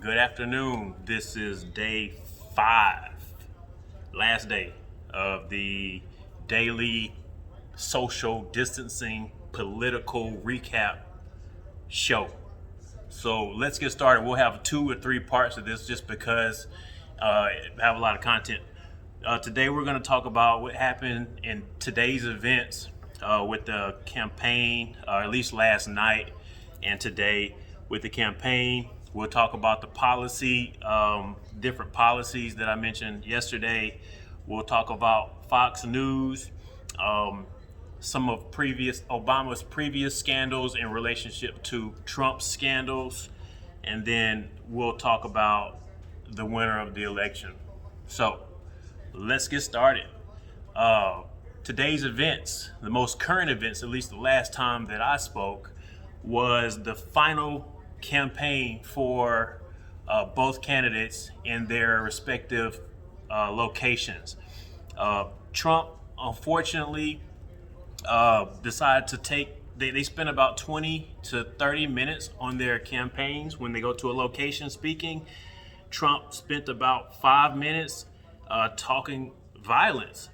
Good afternoon. This is day 5, last day of the daily social distancing political recap show. So let's get started. We'll have 2 or 3 parts of this just because I have a lot of content. Today we're going to talk about what happened in today's events with the campaign, or at least last night and today with the campaign. We'll talk about the policy, different policies that I mentioned yesterday. We'll talk about Fox News, some of Obama's previous scandals in relationship to Trump's scandals, and then we'll talk about the winner of the election. So let's get started. Today's events, the most current events, at least the last time that I spoke, was the final campaign for both candidates in their respective locations. Trump, unfortunately, decided to they spend about 20 to 30 minutes on their campaigns when they go to a location speaking. Trump spent about 5 minutes talking violence.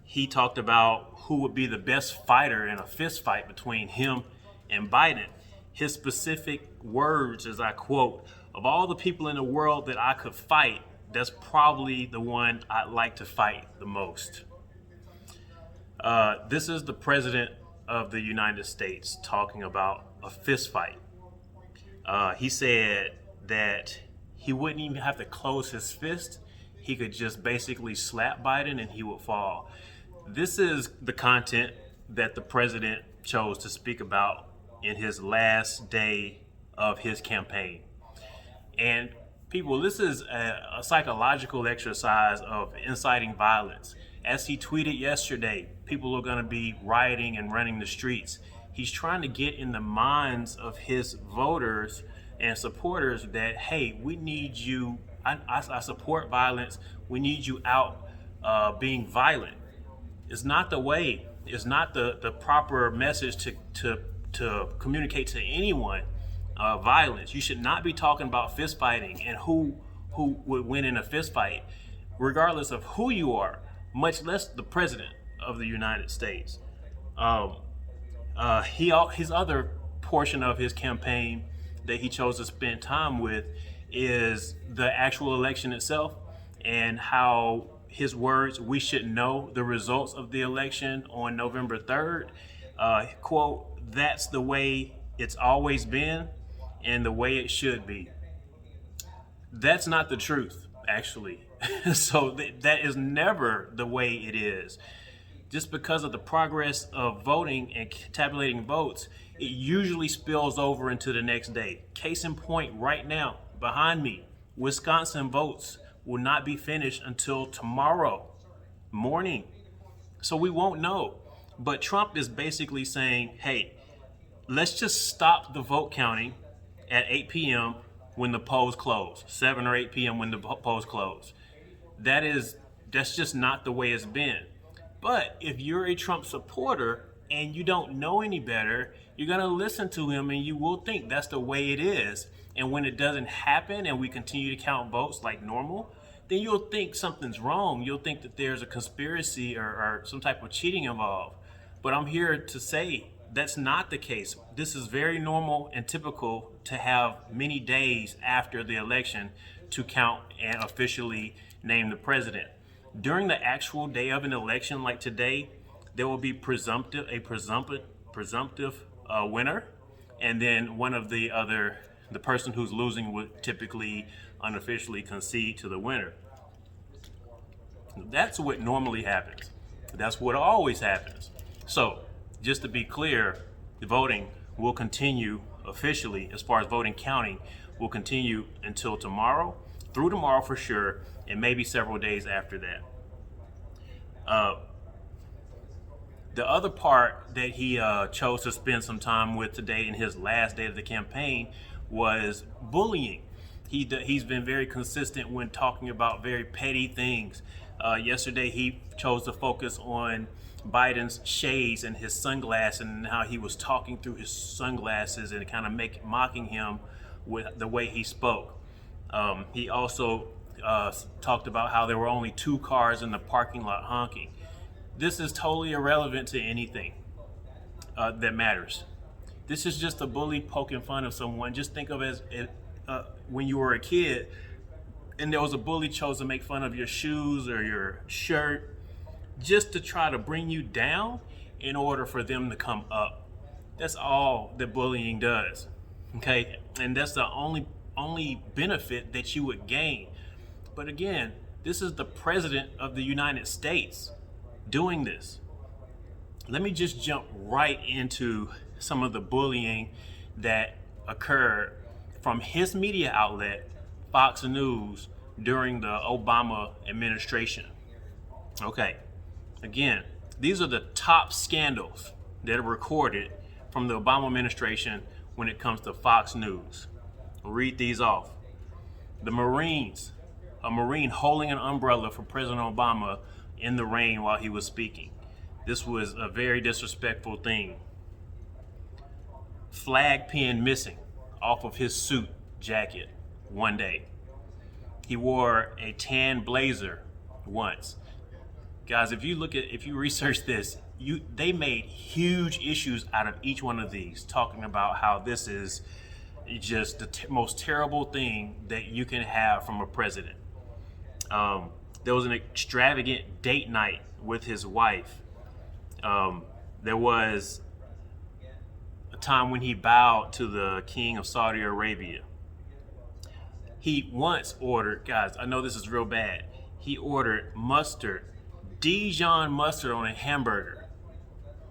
He talked about who would be the best fighter in a fist fight between him and Biden. His specific words, as I quote, "Of all the people in the world that I could fight, that's probably the one I'd like to fight the most." This is the president of the United States talking about a fist fight. He said that he wouldn't even have to close his fist. He could just basically slap Biden and he would fall. This is the content that the president chose to speak about in his last day of his campaign. And people, this is a psychological exercise of inciting violence. As he tweeted yesterday, people are going to be rioting and running the streets. He's trying to get in the minds of his voters and supporters that, hey, we need you. I support violence. We need you out being violent. It's not the way. It's not the proper message to communicate to anyone violence. You should not be talking about fist fighting and who would win in a fist fight, regardless of who you are, much less the president of the United States. His other portion of his campaign that he chose to spend time with is the actual election itself and how his words, "We should know the results of the election on November 3rd. Quote, "That's the way it's always been and the way it should be." That's not the truth, actually. So that is never the way it is. Just because of the progress of voting and tabulating votes, it usually spills over into the next day. Case in point, right now, behind me, Wisconsin votes will not be finished until tomorrow morning. So we won't know. But Trump is basically saying, hey, let's just stop the vote counting at 8 p.m. when the polls close, 7 or 8 p.m. when the polls close. That's just not the way it's been. But if you're a Trump supporter and you don't know any better, you're going to listen to him and you will think that's the way it is. And when it doesn't happen and we continue to count votes like normal, then you'll think something's wrong. You'll think that there's a conspiracy or some type of cheating involved. But I'm here to say that's not the case. This is very normal and typical to have many days after the election to count and officially name the president. During the actual day of an election like today, there will be a presumptive winner, and then the person who's losing would typically unofficially concede to the winner. That's what normally happens. That's what always happens. So, just to be clear, the voting will continue officially, as far as voting counting, will continue until tomorrow, through tomorrow for sure, and maybe several days after that. The other part that he chose to spend some time with today in his last day of the campaign was bullying. He's been very consistent when talking about very petty things. Yesterday, he chose to focus on Biden's shades and his sunglasses and how he was talking through his sunglasses and kind of mocking him with the way he spoke. He also talked about how there were only 2 cars in the parking lot honking. This is totally irrelevant to anything that matters. This is just a bully poking fun of someone. Just think of it as when you were a kid and there was a bully chose to make fun of your shoes or your shirt just to try to bring you down in order for them to come up. That's all that bullying does. Okay? And that's the only benefit that you would gain. But again, this is the president of the United States doing this. Let me just jump right into some of the bullying that occurred from his media outlet, Fox News, during the Obama administration. Okay, again, these are the top scandals that are recorded from the Obama administration when it comes to Fox News. I'll read these off. The Marines, a Marine holding an umbrella for President Obama in the rain while he was speaking. This was a very disrespectful thing. Flag pin missing off of his suit jacket one day. He wore a tan blazer once. Guys, if you research this, they made huge issues out of each one of these, talking about how this is just the most terrible thing that you can have from a president. There was an extravagant date night with his wife. There was a time when he bowed to the king of Saudi Arabia. He once ordered, guys, I know this is real bad, he ordered mustard, Dijon mustard on a hamburger.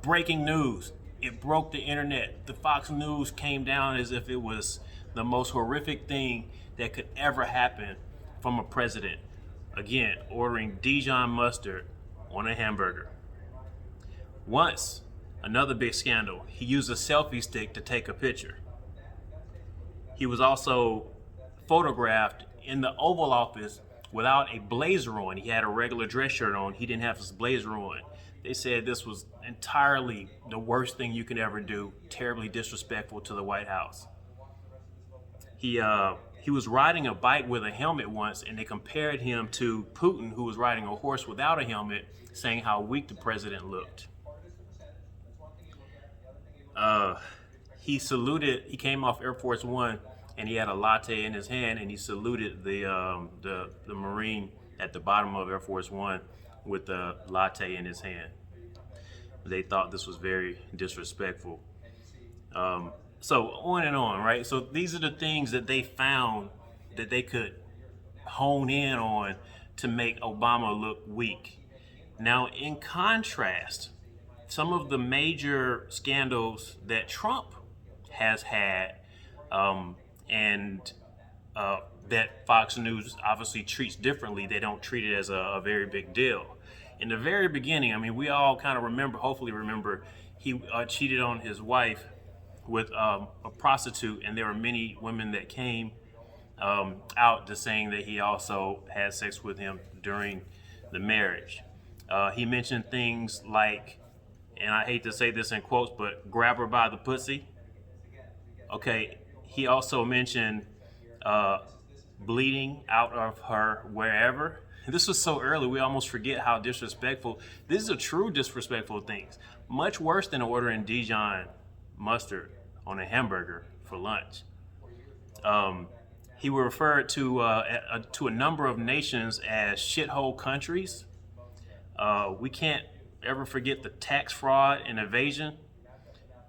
Breaking news. It broke the internet. The Fox News came down as if it was the most horrific thing that could ever happen from a president. Again, ordering Dijon mustard on a hamburger. Once, another big scandal, he used a selfie stick to take a picture. He was also photographed in the Oval Office without a blazer on. He had a regular dress shirt on. He didn't have his blazer on. They said this was entirely the worst thing you could ever do, terribly disrespectful to the White House. He was riding a bike with a helmet once, and they compared him to Putin, who was riding a horse without a helmet, saying how weak the president looked. He came off Air Force One, and he had a latte in his hand, and he saluted the Marine at the bottom of Air Force One with the latte in his hand. They thought this was very disrespectful. So on and on, right? So these are the things that they found that they could hone in on to make Obama look weak. Now, in contrast, some of the major scandals that Trump has had, and that Fox News obviously treats differently. They don't treat it as a very big deal. In the very beginning, I mean, we all kind of hopefully remember, he cheated on his wife with a prostitute, and there were many women that came out to saying that he also had sex with him during the marriage. He mentioned things like, and I hate to say this in quotes, but grab her by the pussy. Okay, he also mentioned bleeding out of her wherever. This was so early, we almost forget how disrespectful. These are true disrespectful things. Much worse than ordering Dijon mustard on a hamburger for lunch. He referred to a number of nations as shithole countries. We can't ever forget the tax fraud and evasion.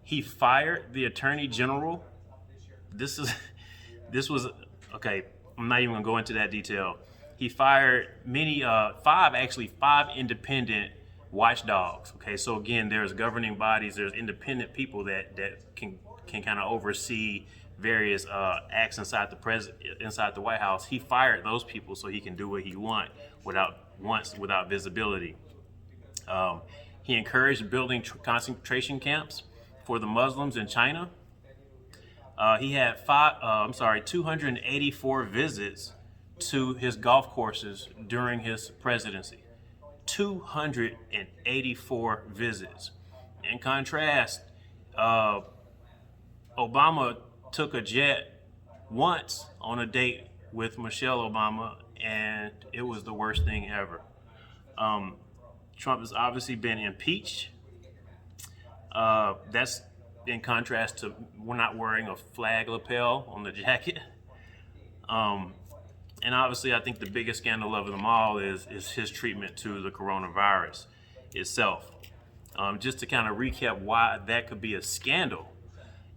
He fired the attorney general. This was okay. I'm not even gonna go into that detail. He fired five independent watchdogs. Okay, so again, there's governing bodies, there's independent people that can kind of oversee various acts inside the White House. He fired those people so he can do what he wants without visibility. He encouraged building concentration camps for the Muslims in China. He had 284 visits to his golf courses during his presidency. 284 visits. In contrast, Obama took a jet once on a date with Michelle Obama, and it was the worst thing ever. Um, Trump has obviously been impeached. That's in contrast to we're not wearing a flag lapel on the jacket. Um, and obviously, I think the biggest scandal of them all is his treatment to the coronavirus itself. Just to kind of recap why that could be a scandal.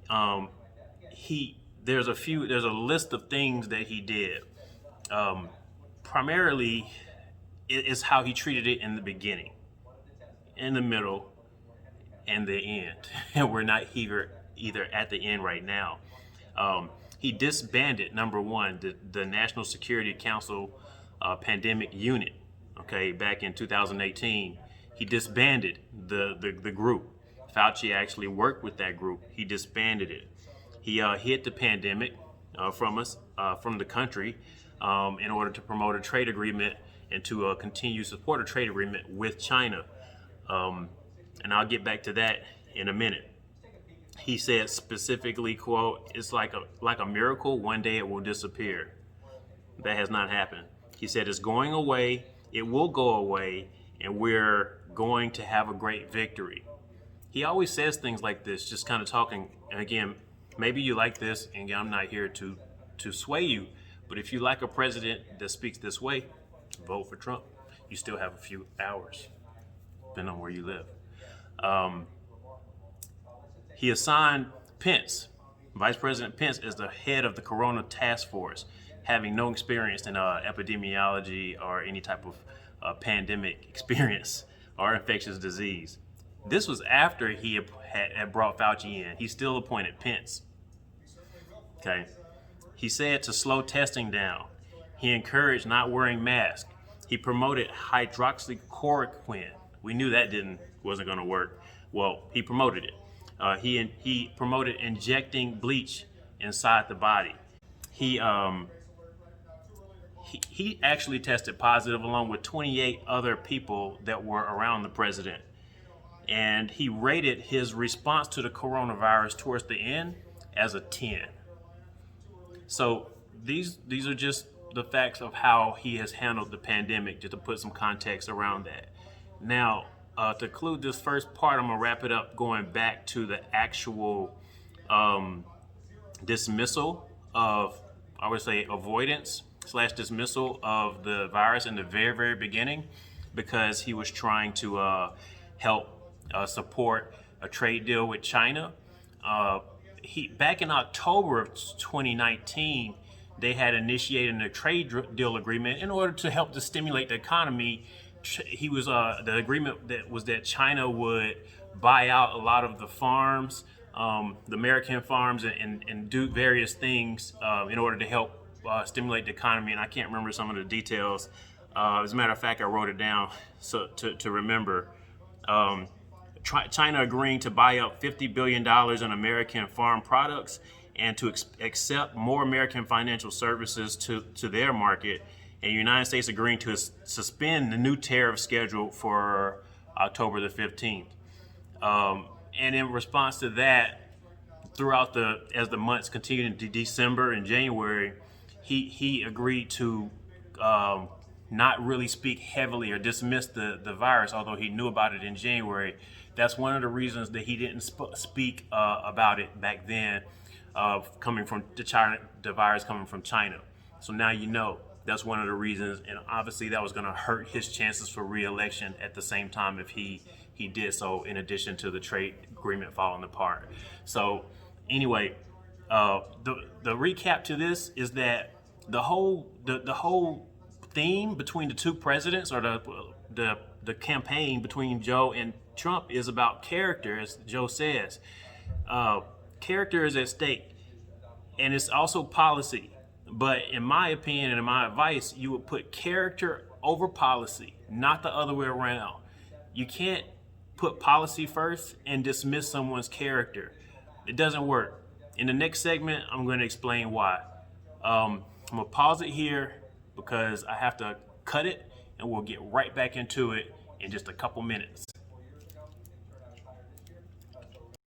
Um, there's a list of things that he did. Um, Primarily, it is how he treated it in the beginning, in the middle, and the end. And we're not either at the end right now. He disbanded, number one, the National Security Council pandemic unit. Okay, back in 2018, he disbanded the group. Fauci actually worked with that group. He disbanded it. He hid the pandemic from the country in order to promote a trade agreement and to continue support a trade agreement with China. And I'll get back to that in a minute. He said specifically, quote, "It's like a miracle. One day it will disappear." That has not happened. He said it's going away. It will go away, and we're going to have a great victory. He always says things like this, just kind of talking. And again, maybe you like this, and I'm not here to sway you, but if you like a president that speaks this way, vote for Trump. You still have a few hours, depending on where you live. He assigned Pence, Vice President Pence, as the head of the Corona Task Force, having no experience in epidemiology or any type of pandemic experience or infectious disease. This was after he had brought Fauci in. He still appointed Pence. Okay. He said to slow testing down. He encouraged not wearing masks. He promoted hydroxychloroquine. We knew that wasn't going to work. Well, he promoted it. He promoted injecting bleach inside the body. He actually tested positive along with 28 other people that were around the president. And he rated his response to the coronavirus towards the end as a 10. So these are just the facts of how he has handled the pandemic, just to put some context around that. Now, to conclude this first part, I'm going to wrap it up going back to the actual dismissal of, I would say, avoidance/dismissal of the virus in the very, very beginning, because he was trying to help support a trade deal with China. Back in October of 2019, they had initiated a trade deal agreement in order to help to stimulate the economy. The agreement that China would buy out a lot of the farms, the American farms, and do various things in order to help stimulate the economy. And I can't remember some of the details. As a matter of fact, I wrote it down to remember. China agreeing to buy up $50 billion in American farm products and to accept more American financial services to their market, and the United States agreeing to suspend the new tariff schedule for October the 15th. And in response to that, as the months continued into December and January, he agreed to not really speak heavily or dismiss the virus, although he knew about it in January. That's one of the reasons that he didn't speak about it back then, coming from the virus coming from China. So now you know that's one of the reasons, and obviously that was going to hurt his chances for re-election at the same time if he did so, in addition to the trade agreement falling apart. So anyway, the recap to this is that the whole theme between the two presidents, or the campaign between Joe and Trump, is about character, as Joe says. Character is at stake, and it's also policy. But in my opinion and in my advice, you would put character over policy, not the other way around. You can't put policy first and dismiss someone's character. It doesn't work. In the next segment, I'm going to explain why. I'm going to pause it here because I have to cut it, and we'll get right back into it in just a couple minutes.